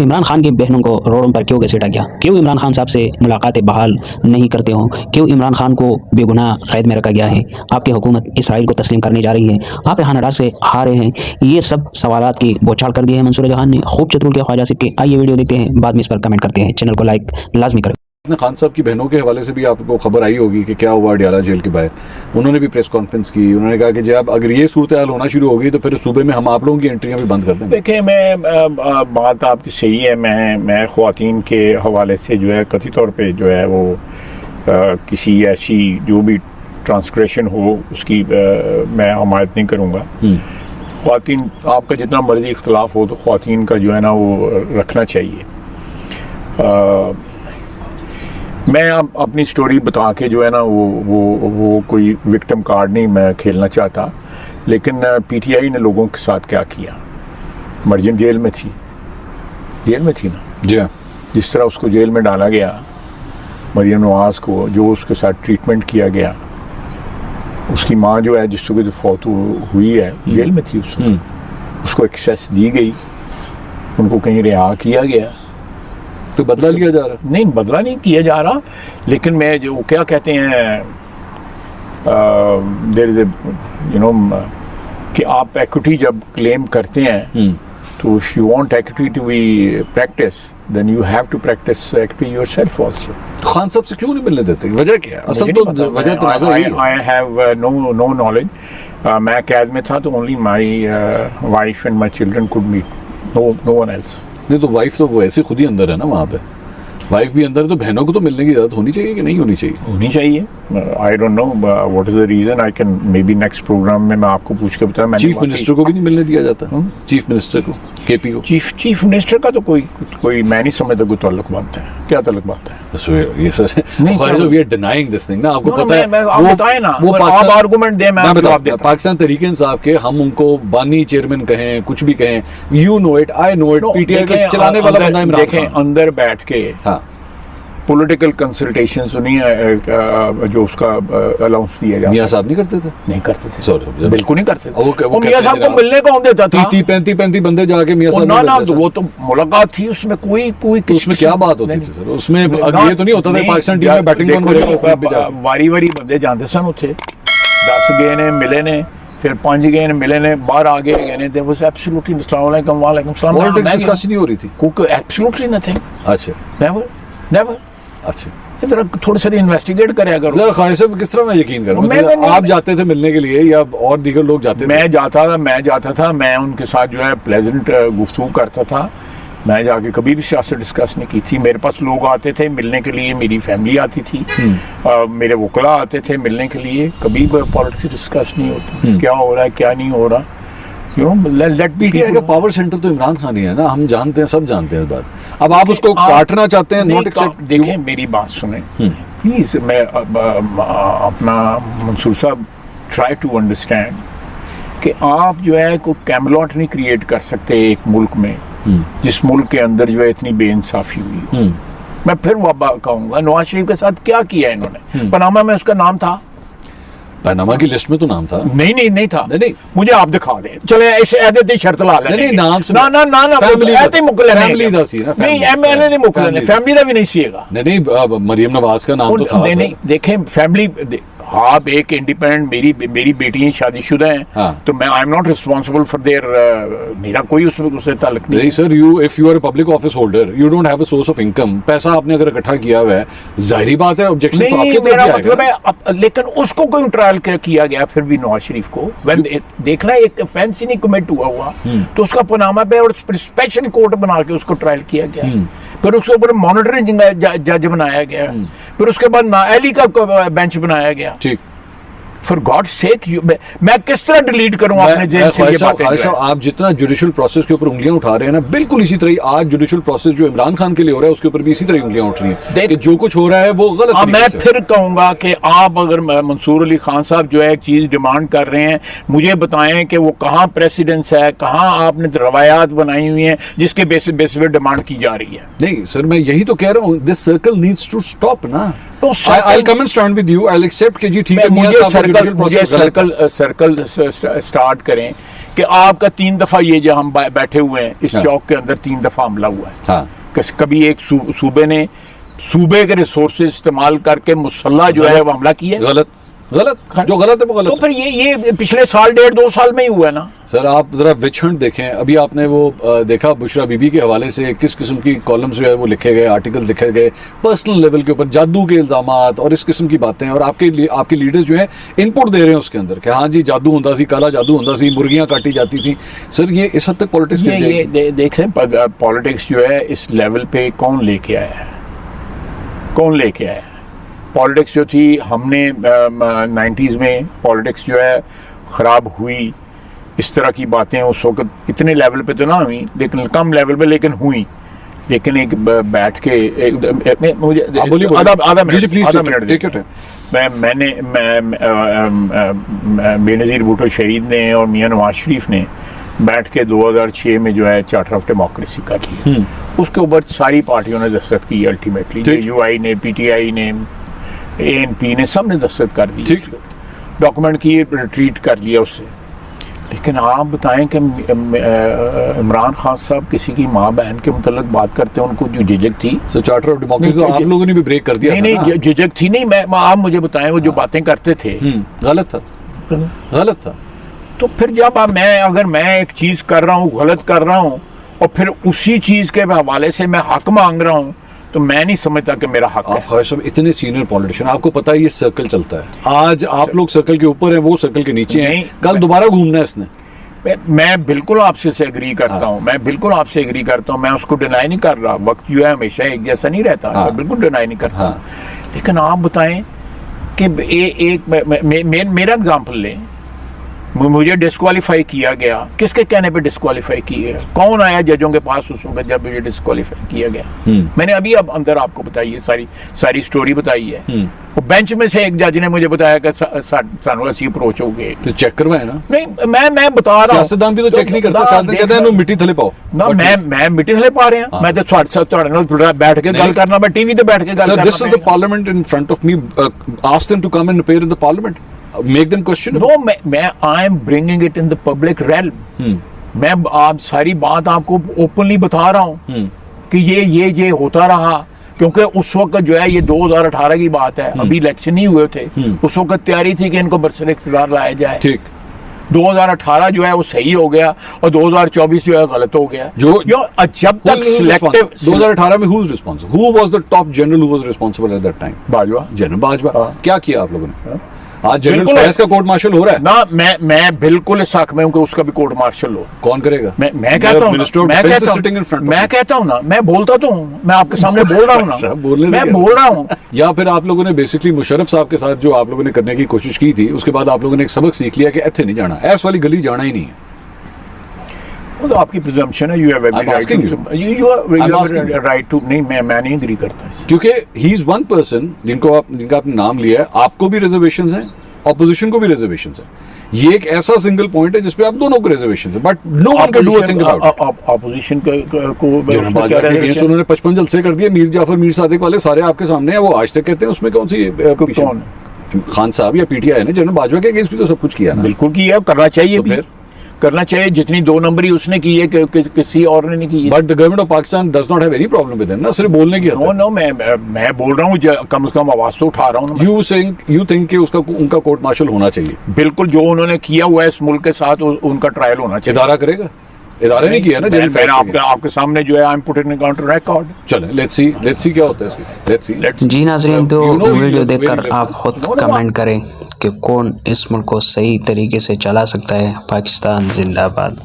इमरान खान की बहनों को रोडों पर क्यों घसीटा गया? क्यों इमरान खान साहब से मुलाकातें बहाल नहीं करते हो? क्यों इमरान खान को बेगुनाह कैद में रखा गया है? आपकी हुकूमत इसराइल को तस्लीम करने जा रही है, आप यहाँ नडार से हारे हैं। ये सब सवालात की बौछार कर दी है मंसूर जहान ने, खूब चतुर के ख्वाजा सिख के। आइए वीडियो देखते हैं, बाद में इस पर कमेंट करते हैं। चैनल को लाइक लाजमी करें। खान साहब की बहनों के हवाले से भी आपको खबर आई होगी कि क्या हुआ अडयाला जेल के बाहर। उन्होंने भी प्रेस कॉन्फ्रेंस की, उन्होंने कहा कि जब अगर ये सूरत हाल होना शुरू होगी तो फिर सूबे में हम आप लोगों की एंट्रियां भी बंद कर देंगे। देखिए, मैं बात आपकी सही है। मैं ख्वातीन के हवाले से जो है कथित तौर पे जो है वो किसी ऐसी जो भी ट्रांसग्रेशन हो उसकी मैं हमायत नहीं करूँगा। ख्वातीन, आपका जितना मर्जी इख्तलाफ हो तो ख्वातीन का जो है ना वो रखना चाहिए। मैं अपनी स्टोरी बता के जो है ना वो कोई विक्टिम कार्ड नहीं मैं खेलना चाहता, लेकिन पीटीआई ने लोगों के साथ क्या किया। मरियम जेल में थी ना जी, जिस तरह उसको जेल में डाला गया, मरियम नवाज को जो उसके साथ ट्रीटमेंट किया गया, उसकी माँ जो है जिसको तो फौत हुई है जेल में थी, उसको एक्सेस दी गई, उनको कहीं रिहा किया गया। तो बदला लिया जा रहा? नहीं, बदला नहीं किया जा रहा, लेकिन मैं जो क्या कहते हैं देयर इज कि आप इक्विटी जब क्लेम करते हैं तो if you want equity to be practice then you have to practice equity yourself also. Khan साहब से क्यों नहीं मिलने देते? वजह क्या है? असल तो वजह तनाज़ा है। I have no knowledge. मैं कैद में था तो only my wife and my children could meet, no one else. नहीं तो वाइफ तो वो ऐसे खुद ही अंदर है ना, वहाँ पे वाइफ भी अंदर है, तो बहनों को तो मिलने की इजाजत होनी चाहिए कि नहीं होनी चाहिए? होनी चाहिए। I don't know what is the reason. I can maybe next program में मैं आपको पूछ के बताऊं। चीफ मिनिस्टर को भी नहीं मिलने दिया जाता? चीफ मिनिस्टर को, केपी को? चीफ मिनिस्टर का तो कोई मैं नहीं समझता कोई ताल्लुक बनता है। क्या ताल्लुक बनता है? ये sir we are denying this thing ना, आपको पता है आप बताएं ना, वो आप आर्गुमेंट दें, मैं जवाब देता हूं। पाकिस्तान तहरीक इंसाफ के हम उनको बानी चेयरमैन कहें, कुछ भी कहें, you know it, I know it, PTI का चलाने वाला बंदा इमरान खान। देखें, अंदर बैठ के पॉलिटिकल कंसल्टेशन सुनी जो उसका अलाउंस दिया जाता है। मियां साहब नहीं करते थे? नहीं करते थे, सॉरी, बिल्कुल नहीं करते थे। वो मियां साहब को मिलने कौन देता था? 35 बंदे जाके मियां साहब ना वो तो मुलाकात थी, उसमें कोई उसमें क्या बात होती थी सर? उसमें ये तो नहीं होता था पाकिस्तान टीम में बैटिंग कौन करेगा? वारी बंदे जानते सन उठे 10 गए ने मिले ने, फिर 5 गए ने मिले ने, बाहर आगे गए ने। देयर वाज एब्सोल्युटली वालेकुम सलाम पॉलिटिक्स डिस्कस नहीं हो रही थी? कोई एब्सोल्युटली नथिंग। अच्छा, नेवर। अच्छा, इधर थोड़ी सी इन्वेस्टिगेट कराया करो। ख्वाहिश साहब किस तरह मैं यकीन करूं? मतलब आप जाते थे मिलने के लिए या और दीगर लोग जाते थे? मैं जाता था, मैं उनके साथ जो है प्लेजेंट गुफ्तगू करता था। मैं जाके कभी भी सियासत डिस्कस नहीं की थी। मेरे पास लोग आते थे मिलने के लिए, मेरी फैमिली आती थी, मेरे वकला आते थे मिलने के लिए। कभी पॉलिटिक्स डिस्कस नहीं होती, क्या हो रहा है क्या नहीं हो रहा। लेट बी का पावर सेंटर तो इमरान खान ही है ना, हम जानते हैं, सब जानते हैं इस बात। अब आप उसको काटना चाहते हैं, नॉट एक्सेप्ट। देखें, मेरी बात सुने प्लीज। मैं अपना मंसूर साहब ट्राई टू अंडरस्टैंड कि आप जो है कोई कैमलॉट नहीं क्रिएट कर सकते एक मुल्क में जिस मुल्क के अंदर जो है इतनी बेइंसाफी हुई। मैं फिर कहूंगा, नवाज शरीफ के साथ क्या किया इन्होंने? पनामा में उसका नाम था, पनामा की लिस्ट में तो नाम था। नहीं था। नहीं, मुझे आप दिखा दें, चले इस ऐदे शर्त ला लें। नहीं, नाम से ना फैमिली ऐते मुकले फैमिली दा सी ना, नहीं एमएलए नहीं मुकले, फैमिली दा भी नहीं सीएगा। नहीं, मरियम नवाज का नाम तो था। नहीं, देखें फैमिली, आप एक इंडिपेंडेंट, मेरी बेटियां शादीशुदा हैं, तो मैं I am not responsible for their, मेरा कोई उससे ताल्लुक नहीं sir. If you are a public office holder, you don't have a source of income. पैसा आपने अगर इकट्ठा किया हुआ है, जाहिर बात है ऑब्जेक्शन तो आपके मेरा मतलब है। लेकिन उसको कोई ट्रायल किया गया फिर भी नवाज शरीफ को। देखना, एक ऑफेंस ही नहीं कमिट हुआ तो उसका पनामा पे और स्पेशल कोर्ट बना के उसको ट्रायल किया गया, फिर उसके ऊपर मॉनिटरिंग जज बनाया गया, फिर उसके बाद नाअहली का बेंच बनाया गया। ठीक, फॉर गॉड सेक, मैं किस तरह डिलीट करूं अपने जेल से ये बातें? आप जितना जुडिशियल प्रोसेस के ऊपर उंगलियां उठा रहे हैं ना, बिल्कुल इसी तरह आज जुडिशियल प्रोसेस जो इमरान खान के लिए हो रहा है उसके ऊपर भी इसी तरह उंगलियां उठ रही हैं कि जो कुछ हो रहा है वो गलत। मैं फिर कहूंगा कि आप अगर मंसूर अली खान साहब जो है एक चीज डिमांड कर रहे हैं, मुझे बताएं कि वो कहाँ प्रेसिडेंस है, कहाँ आपने रवायात बनाई हुई हैं जिसके बेसिस पे डिमांड की जा रही है। नहीं सर, मैं यही तो कह रहा हूँ, this circle needs to stop ना। तो I'll come and stand with you. I'll accept कि जी ठीक है, मुझे सर्कल स्टार्ट करें कि आपका 3 दफा ये जो हम बैठे हुए हैं इस हाँ। चौक के अंदर 3 दफा हमला हुआ है। हाँ कभी एक सूबे ने सूबे के रिसोर्सेज इस्तेमाल करके मुसल्ला जो है वो हमला किया है। गलत जो गलत है वो गलत तो है। फिर ये पिछले साल 1.5-2 साल में ही हुआ है ना। सर आप जरा विच हंट देखें, अभी आपने वो देखा बुशरा बीबी के हवाले से किस किस्म की कॉलम्स जो है वो लिखे गए, आर्टिकल लिखे गए पर्सनल लेवल के ऊपर, जादू के इल्जामात और इस किस्म की बातें, और आपके लीडर्स जो है इनपुट दे रहे हैं उसके अंदर कि हाँ जी जादू होता सी, काला जादू होता सी, मुर्गियां काटी जाती थी। सर ये इस हद तक पॉलिटिक्स ये देख पॉलिटिक्स जो है इस लेवल पे कौन लेके आया है, कौन लेके आया है। पॉलिटिक्स जो थी हमने 90s में पॉलिटिक्स जो है ख़राब हुई, इस तरह की बातें उस वक्त इतने लेवल पे तो ना हुई लेकिन कम लेवल पे लेकिन हुई। लेकिन एक बैठ के मुझे आधा मिनट मैंने बेनज़ीर भुट्टो शहीद ने और मियां नवाज शरीफ ने बैठ के 2006 में जो है चार्टर ऑफ डेमोक्रेसी का की, उसके ऊपर सारी पार्टियों ने दस्तखत की। अल्टीमेटली यूआई ने, पीटीआई ने, एएनपी ने, सब ने दस्तखत कर दी डॉक्यूमेंट की, रिट्रीट कर लिया उससे। लेकिन आप बताएं कि इमरान खान साहब किसी की माँ बहन के मुतल्लिक बात करते हैं, उनको जो झिझक थी। सो चार्टर ऑफ डेमोक्रेसी तो आप लोगों ने भी ब्रेक कर दिया था। नहीं झिझक थी नहीं, आप मुझे बताएं वो जो बातें करते थे गलत था। तो फिर जब अगर मैं एक चीज कर रहा हूँ, गलत कर रहा हूँ, और फिर उसी चीज के हवाले से मैं हक मांग रहा हूँ, तो मैं नहीं समझता कि मेरा हक है। आप ख्वाहिश इतने सीनियर पॉलिटिशियन, आपको पता है ये सर्कल चलता है। आज आप लोग सर्कल के ऊपर हैं, वो सर्कल के नीचे हैं, कल दोबारा घूमना है इसने। मैं बिल्कुल आपसे एग्री करता हूँ, मैं बिल्कुल आपसे एग्री करता हूँ, मैं उसको डिनाई नहीं कर रहा। वक्त जो है हमेशा एक जैसा नहीं रहता, मैं बिल्कुल डिनाई नहीं करता। लेकिन आप बताएं कि मेरा एग्जाम्पल लें, मुझे डिस्क्वालीफाई किया गया, किसके कहने पे डिस्क्वालीफाई किया गया? कौन आया जजों के पास उस वक्त जब मुझे डिस्क्वालीफाई किया गया? मैंने अभी अब अंदर आपको बताई है, सारी स्टोरी बताई है। वो बेंच में से एक जज ने मुझे बताया कि सानू ऐसी अप्रोच हो गए, तो चेक करवाए ना। नहीं मैं बता रहा हूं, सियासतदान भी तो चेक नहीं करते, साथ में कहते हैं मिट्टी थले पाओ ना। मैं मिट्टी थले पा रहे हैं, मैं तो ਤੁਹਾਡੇ ਨਾਲ बैठ के गल करना, मैं टीवी पे बैठ के गल करना। This is the parliament in front of me, ask them to come and appear in the parliament, make them question. No, मैं I am bringing it in the public realm. मैं आप सारी बात आपको ओपनली बता रहा हूँ कि ये होता रहा, क्योंकि उस वक्त जो है ये 2018 की बात है, अभी इलेक्शन नहीं हुए थे। उस वक्त तैयारी थी कि इनको बरसर इख्तियार लाया जाए। ठीक 2018 जो है वो सही हो गया और 2024 जो है गलत हो गया। जब तक सिलेक्टिव 2018 में who is responsible? Who was the top general who was responsible at that time? Bajwa, general Bajwa. क्या किया आप लोगों ने? आज जनरल फैज का कोर्ट मार्शल हो रहा है ना। मैं बिल्कुल इस हक में हूं कि उसका भी कोर्ट मार्शल हो। कौन करेगा? मैं कहता हूं, मैं कहता हूं ना, मैं बोलता तो हूं, मैं आपके सामने बोल रहा हूं ना, मैं बोल रहा हूं। या फिर आप लोगों ने बेसिकली मुशर्रफ साहब के साथ जो आप लोगों ने करने की कोशिश की थी, उसके बाद आप लोगों ने एक सबक सीख लिया कि ऐसे नहीं जाना, ऐस वाली गली जाना ही नहीं है। वो तो आपकी प्रिजम्पशन है, you have every right to. नहीं मैं नहीं एग्री करता इससे, क्योंकि ही इज वन पर्सन जिनका आपने नाम लिया है, आपको भी रिजर्वेशंस हैं, ऑपोजिशन को भी रिजर्वेशंस हैं। ये एक ऐसा सिंगल पॉइंट है जिसपे आप दोनों को रिजर्वेशंस है, but no one can do a thing about it. Opposition को उन्होंने 55 जलसे कर दिए, मीर जाफर मीर सादिक वाले सारे आपके सामने हैं, वो आज तक कहते हैं उसमें कौन सी कौन खान साहब या पीटीआई ने जनरल बाजवा के अगेंस्ट भी तो सब कुछ किया ना। बिल्कुल किया, करना चाहिए तो भी, फिर करना चाहिए। जितनी 2 नंबरी उसने की है किसी और ने नहीं की है। But the government of Pakistan does not have any problem with them ना, सिर्फ बोलने की हद है। नो मैं बोल रहा हूँ, कम से कम आवाज तो उठा रहा हूँ। यू थिंक कि उनका कोर्ट मार्शल होना चाहिए? बिल्कुल, जो उन्होंने किया हुआ है इस मुल्क के साथ उनका ट्रायल होना चाहिए। इदारा करेगा? इदारे नहीं किया ना। मैंने आपके सामने जो है I am putting it on record. चलें, लेट्स सी क्या होता है। Let's see. जी नाज़रीन, तो वीडियो देखकर आप खुद कमेंट करें कि कौन इस मुल्क को सही तरीके से चला सकता है। पाकिस्तान जिंदाबाद।